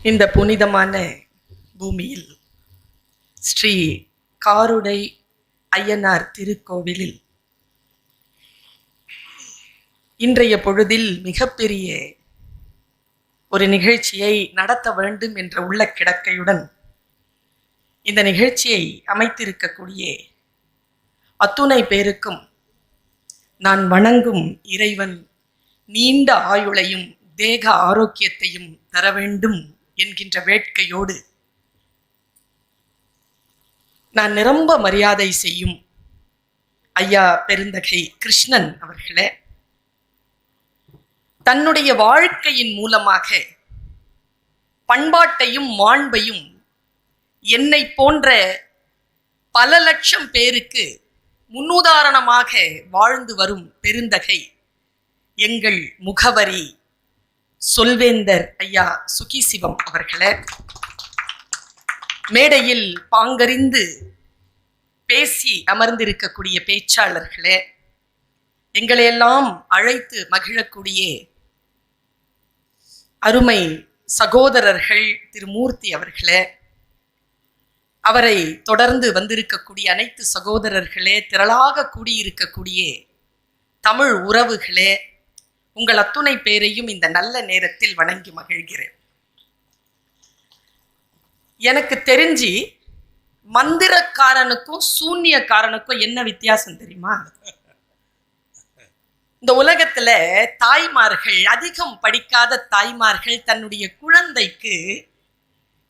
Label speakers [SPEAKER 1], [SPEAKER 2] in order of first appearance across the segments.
[SPEAKER 1] இந்த புனிதமான பூமியில் ஸ்ரீ காருடை ஐயனார் திருக்கோவிலில் இன்றைய பொழுதில் மிகப்பெரிய ஒரு நிகழ்ச்சியை நடத்த வேண்டும் என்ற உள்ள கிடக்கையுடன் இந்த நிகழ்ச்சியை அமைத்திருக்கக்கூடிய அத்துணை பேருக்கும் நான் வணங்கும் இறைவன் நீண்ட ஆயுளையும் தேக ஆரோக்கியத்தையும் தர வேண்டும் என்கின்ற வேட்கையோடு நான் நிரம்ப மரியாதை செய்யும் ஐயா பெருந்தகை கிருஷ்ணன் அவர்களே, தன்னுடைய வாழ்க்கையின் மூலமாக பண்பாட்டையும் மாண்பையும் என்னை போன்ற பல லட்சம் பேருக்கு முன்னுதாரணமாக வாழ்ந்து வரும் பெருந்தகை எங்கள் முகவரி சொல்வேந்தர் ஐயா சுகிசிவம் அவர்களே, மேடையில் பாங்கறிந்து பேசி அமர்ந்திருக்கக்கூடிய பேச்சாளர்களே, எங்களையெல்லாம் அழைத்து மகிழக்கூடிய அருமை சகோதரர்கள் திருமூர்த்தி அவர்களே, அவரை தொடர்ந்து வந்திருக்கக்கூடிய அனைத்து சகோதரர்களே, திரளாக கூடியிருக்கக்கூடிய தமிழ் உறவுகளே, உங்கள் அத்துணை பேரையும் இந்த நல்ல நேரத்தில் வணங்கி மகிழ்கிறேன். எனக்கு தெரிஞ்சு மந்திரக்காரனுக்கும் சூன்யக்காரனுக்கும் என்ன வித்தியாசம் தெரியுமா? இந்த உலகத்துல தாய்மார்கள், அதிகம் படிக்காத தாய்மார்கள் தன்னுடைய குழந்தைக்கு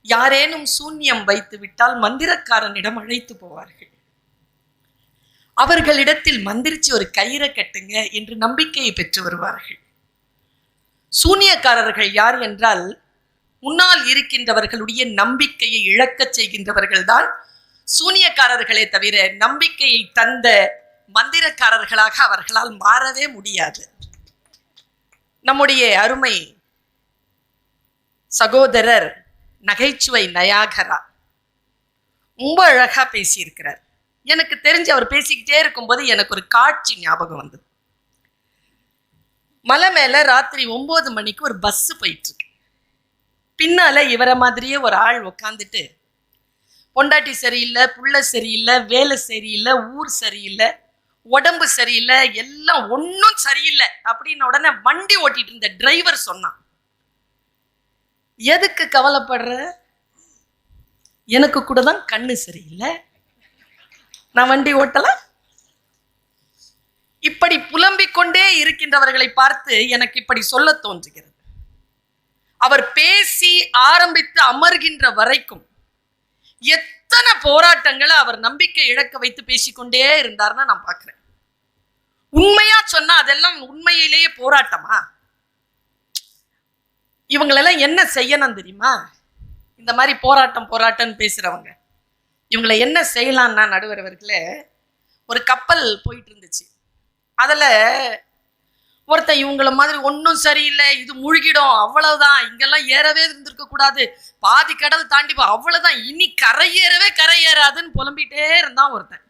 [SPEAKER 1] யாரேனும் சூன்யம் வைத்து விட்டால் மந்திரக்காரனிடம் அழைத்து போவார்கள். அவர்களிடத்தில் மந்திரிச்சு ஒரு கயிறை கட்டுங்க என்று நம்பிக்கையை பெற்று வருவார்கள். சூனியக்காரர்கள் யார் என்றால் முன்னால் இருக்கின்றவர்களுடைய நம்பிக்கையை இழக்கச் செய்கின்றவர்கள் தான் சூனியக்காரர்களே தவிர நம்பிக்கையை தந்த மந்திரக்காரர்களாக அவர்களால் மாறவே முடியாது. நம்முடைய அருமை சகோதரர் நகைச்சுவை நயாகரா ரொம்ப அழகா பேசியிருக்கிறார். எனக்கு தெரிஞ்சு அவர் பேசிக்கிட்டே இருக்கும்போது எனக்கு ஒரு காட்சி ஞாபகம் வந்தது. மலை மேல ராத்திரி 9 மணிக்கு ஒரு பஸ் போயிட்டு இருக்கு. பின்னால இவரை மாதிரியே ஒரு ஆள் உக்காந்துட்டு, பொண்டாட்டி சரியில்லை, புள்ள சரியில்லை, வேலை சரியில்லை, ஊர் சரியில்லை, உடம்பு சரியில்லை, எல்லாம் ஒன்றும் சரியில்லை அப்படின்னு உடனே வண்டி ஓட்டிட்டு இருந்த டிரைவர் சொன்னான், எதுக்கு கவலைப்படுற? எனக்கு கூட தான் கண்ணு சரியில்லை, நான் வண்டி ஓட்டலாம். இப்படி புலம்பிக் கொண்டே இருக்கின்றவர்களை பார்த்து எனக்கு இப்படி சொல்ல தோன்றுகிறது. அவர் பேசி ஆரம்பித்து அமர்கின்ற வரைக்கும் எத்தனை போராட்டங்களை அவர் நம்பிக்கை இழக்க வைத்து பேசிக்கொண்டே இருந்தார்னா நான் பார்க்கிறேன். உண்மையா சொன்னா அதெல்லாம் உண்மையிலேயே போராட்டமா? இவங்களெல்லாம் என்ன செய்யணும் தெரியுமா? இந்த மாதிரி போராட்டம்னு பேசுறவங்க இவங்களை என்ன செய்யலாம்னா, நடுவர் அவர்களே, ஒரு கப்பல் போயிட்டு இருந்துச்சு. அதில் ஒருத்தன் இவங்கள மாதிரி ஒன்றும் சரியில்லை, இது முழுகிடும், அவ்வளவுதான், இங்கெல்லாம் ஏறவே இருந்திருக்க கூடாது, பாதி கடல் தாண்டி அவ்வளவுதான், இனி கரையேறாதுன்னு புலம்பிட்டே இருந்தான் ஒருத்தன்.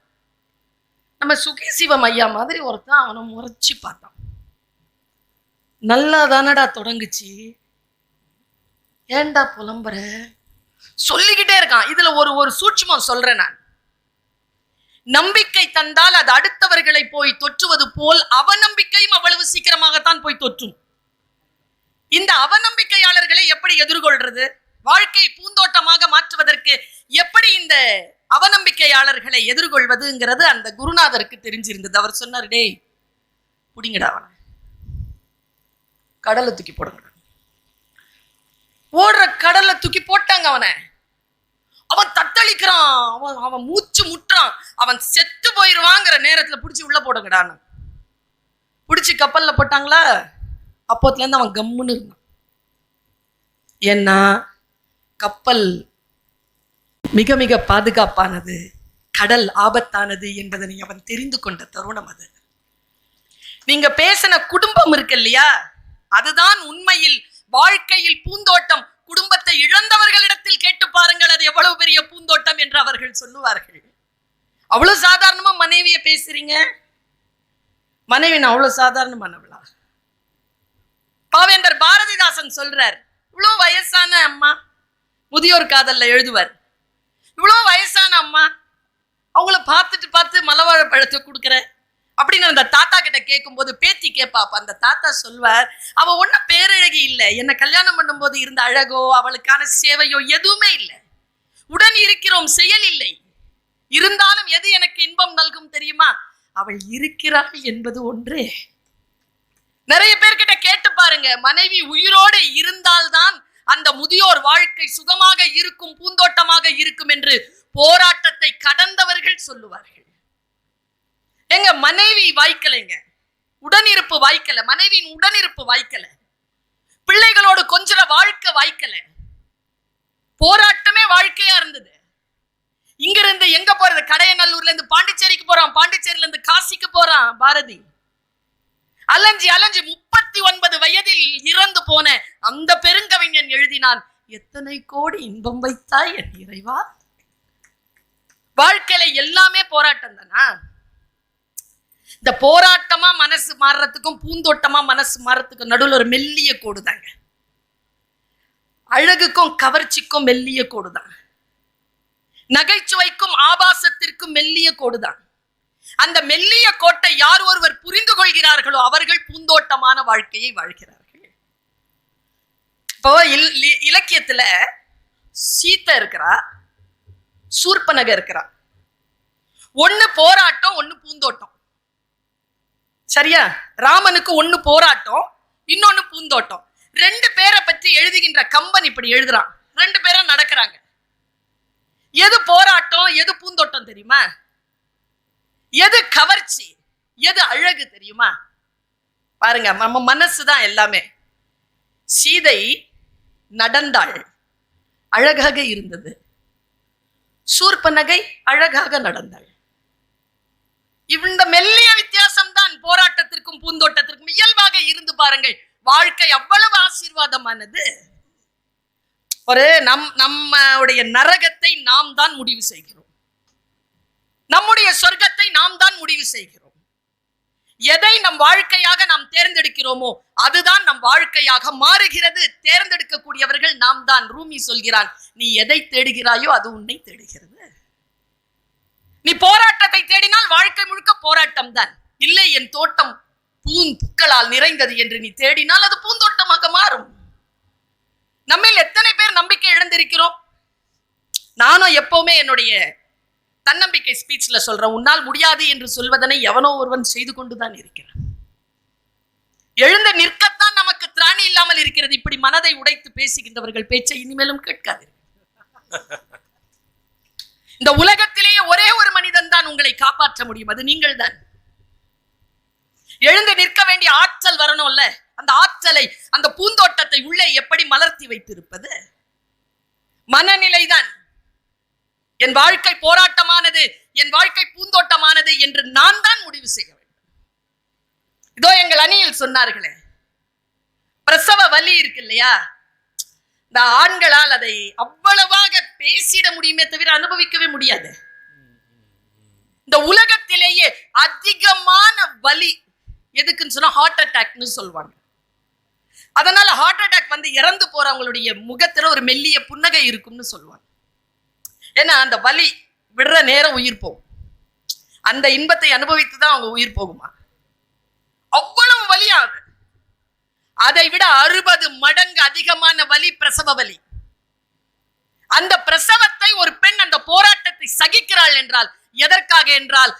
[SPEAKER 1] நம்ம சுகிசிவம் ஐயா மாதிரி ஒருத்தன் அவனை முறைச்சி பார்த்தான். நல்லா தானடா தொடங்குச்சு, ஏண்டா புலம்புற? சொல்லிக்கிட்டே இருக்கான். இதுல ஒரு சூட்சுமம் சொல்றேன் நான். நம்பிக்கை தந்தால் அது அடுத்தவர்களை போய் தொற்றுவது போல் அவநம்பிக்கையும் அவ்வளவு சீக்கிரமாகத்தான் போய் தொற்றும். இந்த அவநம்பிக்கையாளர்களை எப்படி எதிர்கொள்றது? வாழ்க்கை பூந்தோட்டமாக மாற்றுவதற்கு எப்படி இந்த அவநம்பிக்கையாளர்களை எதிர்கொள்வதுங்கிறது அந்த குருநாதருக்கு தெரிஞ்சிருந்தது. அவர் சொன்னார், டேய் புடிங்கடா அவனை, கடலை தூக்கி போடுங்க. ஓடுற கடல்ல தூக்கி போட்டாங்க அவனை. அவன் தத்தளிக்கிறான், அவன் மூச்சு முட்டுறான், அவன் செத்து போயிடுவாங்கிற நேரத்துல பிடிச்சி உள்ள போடுங்கடான்னு பிடிச்சி கப்பல்ல போட்டாங்களா? அப்போத்துல இருந்து அவன் கம்முன்னு இருந்தான். ஏன்னா கப்பல் மிக மிக பாதுகாப்பானது, கடல் ஆபத்தானது என்பதனை அவன் தெரிந்து கொண்ட தருணம் அது. நீங்க பேசின குடும்பம் இருக்கு இல்லையா, அதுதான் உண்மையில் வாழ்க்கையில் பூந்தோட்டம். குடும்பத்தை இழந்தவர்களிடத்தில் கேட்டு பாருங்கள், அது எவ்வளவு பெரிய பூந்தோட்டம் என்று அவர்கள் சொல்லுவார்கள். அவ்வளவு சாதாரணமா மனைவியை பேசுறீங்க. மனைவி நான் அவ்வளவு சாதாரணமானவளா? பாவேந்தர் பாரதிதாசன் சொல்றார், இவ்வளவு வயசான அம்மா முதியோர் காதல்ல எழுதுவார். இவ்வளோ வயசான அம்மா, அவங்கள பார்த்து மலவாழ பழத்தை கொடுக்குற அப்படின்னு அந்த தாத்தா கிட்ட கேட்கும்போது பேத்தி கேட்பாப்ப. அந்த தாத்தா சொல்வார், அவ ஒன்னும் பேரழகி இல்லை, என்னை கல்யாணம் பண்ணும் போது இருந்த அழகோ அவளுக்கான சேவையோ எதுவுமே இல்லை, உடன் இருக்கிறோம் செயல் இல்லை, இருந்தாலும் எது எனக்கு இன்பம் நல்கும் தெரியுமா, அவள் இருக்கிறாள் என்பது ஒன்றே. நிறைய பேர்கிட்ட கேட்டு பாருங்க, மனைவி உயிரோடு இருந்தால்தான் அந்த முதியோர் வாழ்க்கை சுகமாக இருக்கும், பூந்தோட்டமாக இருக்கும் என்று போராட்டத்தை கடந்தவர்கள் சொல்லுவார்கள். எங்க மனைவி வாய்க்கலைங்க, உடனிருப்பு வாய்க்கல, மனைவியின் உடனிருப்பு வாய்க்கல, பிள்ளைகளோடு கொஞ்சற வாழ்க்கை வாய்க்கல, போராட்டமே வாழ்க்கையா இருந்தது. இங்க இருந்து எங்க போறது, கடையநல்லூர்ல இருந்து பாண்டிச்சேரிக்கு போறான், பாண்டிச்சேரியில இருந்து காசிக்கு போறான் பாரதி. அலைஞ்சி 39 வயதில் இறந்து போன அந்த பெருங்கவிஞன் எழுதினான், எத்தனை கோடி இன்பம் வைத்தாய் என் இறைவா. வாழ்க்கையில எல்லாமே போராட்டம் தானா? இந்த போராட்டமா மனசு மாறுறதுக்கும் பூந்தோட்டமா மனசு மாறுறதுக்கும் நடுவில் ஒரு மெல்லிய கோடு தாங்க. அழகுக்கும் கவர்ச்சிக்கும் மெல்லிய கோடு தான், நகைச்சுவைக்கும் ஆபாசத்திற்கும் மெல்லிய கோடு தான். அந்த மெல்லிய கோட்டை யார் ஒருவர் புரிந்து கொள்கிறார்களோ அவர்கள் பூந்தோட்டமான வாழ்க்கையை வாழ்கிறார்கள். இப்போ இலக்கியத்துல சீத்தை இருக்கிறா, சூர்பனக இருக்கிறா. ஒண்ணு போராட்டம், ஒண்ணு பூந்தோட்டம். சரியா? ராமனுக்கு ஒண்ணு போராட்டம், இன்னொன்னு பூந்தோட்டம். 2 பேரை பற்றி எழுதுகின்ற கம்பன் இப்படி எழுதுறான். 2 பேரும் நடக்கிறாங்க. எது போராட்டம், எது பூந்தோட்டம் தெரியுமா? எது கவர்ச்சி, எது அழகு தெரியுமா? பாருங்க, நம்ம மனசுதான் எல்லாமே. சீதை நடந்தாள், அழகாக இருந்தது. சூர்பனகை அழகாக நடந்தாள். இந்த மெல்லிய வித்தியாசம் தான் போராட்டத்திற்கும் பூந்தோட்டத்திற்கும். இயல்பாக இருந்து பாருங்கள், வாழ்க்கை அவ்வளவு ஆசீர்வாதமானது. ஒரு நம்முடைய நரகத்தை நாம் தான் முடிவு செய்கிறோம், நம்முடைய சொர்க்கத்தை நாம் தான் முடிவு செய்கிறோம். எதை நம் வாழ்க்கையாக நாம் தேர்ந்தெடுக்கிறோமோ அதுதான் நம் வாழ்க்கையாக மாறுகிறது. தேர்ந்தெடுக்கக்கூடியவர்கள் நாம் தான். ரூமி சொல்கிறான், நீ எதை தேடுகிறாயோ அது உன்னை தேடுகிறது. நீ போராட்டத்தை தேடினால் வாழ்க்கை முழுக்க போராட்டம் தான். இல்லை, என் தோட்டம் பூக்களால் நிறைந்தது என்று நீ தேடினால் அது பூந்தோட்டமாக மாறும். நம்மில் எத்தனை பேர் நம்பிக்கை இழந்திருக்கிறோம்? நானும் எப்பவுமே என்னுடைய தன்னம்பிக்கை ஸ்பீச்ல சொல்றேன், உன்னால் முடியாது என்று சொல்வதனை எவனோ ஒருவன் செய்து கொண்டுதான் இருக்கிறான். எழுந்து நிற்கத்தான் நமக்கு திராணி இல்லாமல் இருக்கிறது. இப்படி மனதை உடைத்து பேசுகின்றவர்கள் பேச்சை இனிமேலும் கேட்காது. இந்த உலகத்திலேயே ஒரே ஒரு மனிதன் தான் உங்களை காப்பாற்ற முடியும், அது நீங்கள் தான். எழுந்து நிற்க வேண்டிய ஆற்றல் வரணும்ல. அந்த ஆற்றலை, அந்த பூந்தோட்டத்தை உள்ளே எப்படி மலர்த்தி வைத்திருப்பது? மனநிலைதான். என் வாழ்க்கை போராட்டமானது, என் வாழ்க்கை பூந்தோட்டமானது என்று நான் தான் முடிவு செய்ய வேண்டும். இதோ எங்கள் அணியில் சொன்னார்களே, பிரசவ வலி இருக்கு இல்லையா, இந்த ஆண்களால் அதை அவ்வளவாக பேசிட முடியுமே தவிர அனுபவிக்கவே முடியாது. இந்த உலகத்திலேயே அதிகமான வலி எதுக்குன்னு சொன்னா ஹார்ட் அட்டாக்னு சொல்லுவாங்க. அதனால ஹார்ட் அட்டாக் வந்து இறந்து போறவங்களுடைய முகத்துல ஒரு மெல்லிய புன்னகை இருக்கும்னு சொல்லுவாங்க. ஏன்னா அந்த வலி விடுற நேரம் உயிர் போகும். அந்த இன்பத்தை அனுபவித்து தான் அவங்க உயிர் போகுமா, அவ்வளவு வலியாது. அதை விட 60 மடங்கு அதிகமான வலி பிரசவ வலி. அந்த பிரசவத்தை ஒரு பெண் அந்த போராட்டத்தை சகிக்கிறாள் என்றால் எதற்காக என்றால்,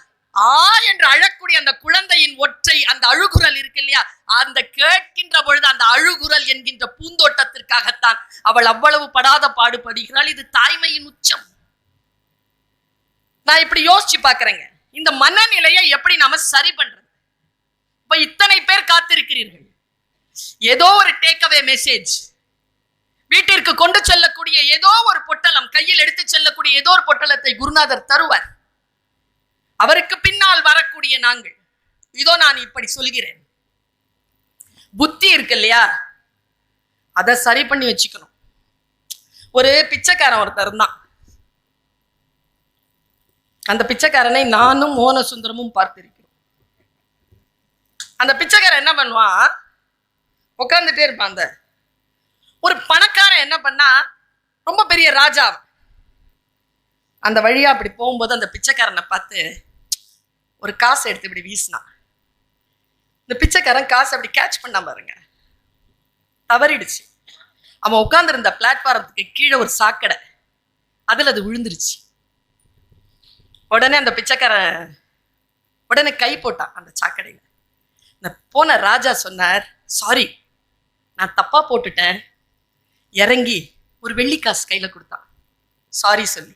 [SPEAKER 1] என்று அழக்கூடிய அந்த குழந்தையின் ஒற்றை அந்த அழுகுரல் இருக்கு இல்லையா, அந்த கேட்கின்ற பொழுது அந்த அழுகுரல் என்கின்ற பூந்தோட்டத்திற்காகத்தான் அவள் அவ்வளவு படாத பாடுபடுகிறாள். இது தாய்மையின் உச்சம். நான் இப்படி யோசிச்சு பாக்குறேங்க, இந்த மனநிலையை எப்படி நாம சரி பண்றது? இப்ப இத்தனை பேர் காத்திருக்கிறீர்கள், ஏதோ ஒரு டேக்அவே மெசேஜ், வீட்டிற்கு கொண்டு செல்லக்கூடிய ஏதோ ஒரு பொட்டலம், கையில் எடுத்து செல்லக்கூடிய ஏதோ ஒரு பொட்டலத்தை குருநாதர் தருவார். அவருக்கு பின்னால் வரக்கூடிய நாங்கள், இதோ நான் இப்படி சொல்கிறேன், புத்தி இருக்கு இல்லையா, அதை சரி பண்ணி வச்சுக்கணும். ஒரு பிச்சைக்காரன் ஒருத்தர் தான். அந்த பிச்சைக்காரனை நானும் மோன சுந்தரமும் பார்த்திருக்கிறோம். அந்த பிச்சைக்காரன் என்ன பண்ணுவான், உட்கார்ந்துட்டே இருப்பான். அந்த ஒரு பணக்காரன் என்ன பண்ணா, ரொம்ப பெரிய ராஜா. அந்த வழியா அப்படி போகும்போது அந்த பிச்சைக்காரனை பார்த்து ஒரு காசை எடுத்து இப்படி வீசினான். இந்த பிச்சைக்காரன் காசு அப்படி கேட்ச் பண்ண பாருங்க, தவறிடுச்சு. அவன் உட்கார்ந்துருந்த பிளாட்ஃபாரத்துக்கு கீழே ஒரு சாக்கடை, அதுல அது விழுந்துருச்சு. உடனே அந்த பிச்சைக்காரன் உடனே கை போட்டான் அந்த சாக்கடையில. இந்த போன ராஜா சொன்னார், சாரி நான் தப்பா போட்டுட்டேன். இறங்கி ஒரு வெள்ளிக்காசு கையில கொடுத்தான் சாரி சொல்லி.